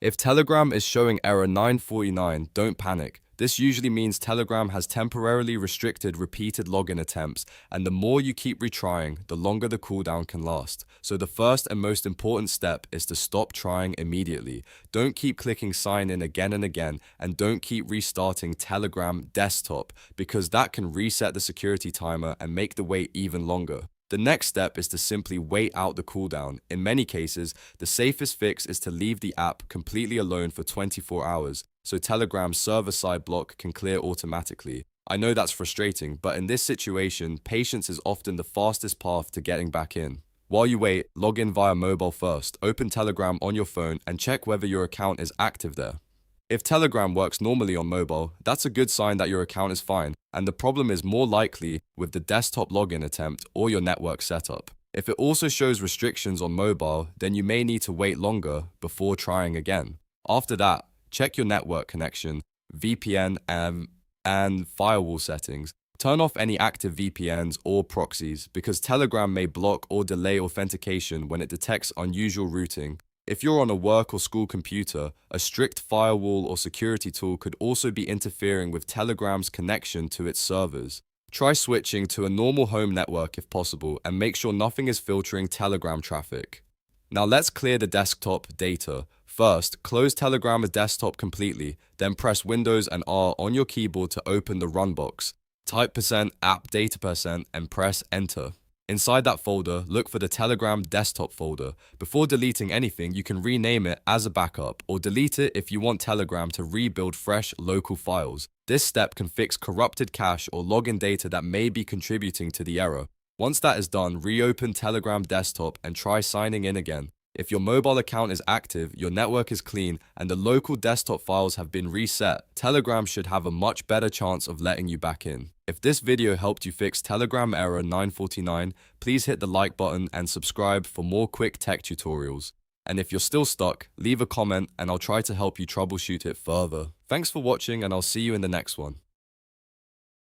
If Telegram is showing error 949, don't panic. This usually means Telegram has temporarily restricted repeated login attempts, and the more you keep retrying, the longer the cooldown can last. So the first and most important step is to stop trying immediately. Don't keep clicking sign in again and again, and don't keep restarting Telegram desktop, because that can reset the security timer and make the wait even longer. The next step is to simply wait out the cooldown. In many cases, the safest fix is to leave the app completely alone for 24 hours, so Telegram's server-side block can clear automatically. I know that's frustrating, but in this situation, patience is often the fastest path to getting back in. While you wait, log in via mobile first, open Telegram on your phone, and check whether your account is active there. If Telegram works normally on mobile, that's a good sign that your account is fine, and the problem is more likely with the desktop login attempt or your network setup. If it also shows restrictions on mobile, then you may need to wait longer before trying again. After that, check your network connection, VPN, and firewall settings. Turn off any active VPNs or proxies, because Telegram may block or delay authentication when it detects unusual routing. If you're on a work or school computer, a strict firewall or security tool could also be interfering with Telegram's connection to its servers. Try switching to a normal home network if possible, and make sure nothing is filtering Telegram traffic. Now let's clear the desktop data. First, close Telegram as desktop completely, then press Windows and R on your keyboard to open the run box. Type %app data% and press enter. Inside that folder, look for the Telegram desktop folder. Before deleting anything, you can rename it as a backup, or delete it if you want Telegram to rebuild fresh local files. This step can fix corrupted cache or login data that may be contributing to the error. Once that is done, reopen Telegram desktop and try signing in again. If your mobile account is active, your network is clean, and the local desktop files have been reset, Telegram should have a much better chance of letting you back in. If this video helped you fix Telegram error 949, please hit the like button and subscribe for more quick tech tutorials. And if you're still stuck, leave a comment and I'll try to help you troubleshoot it further. Thanks for watching, and I'll see you in the next one.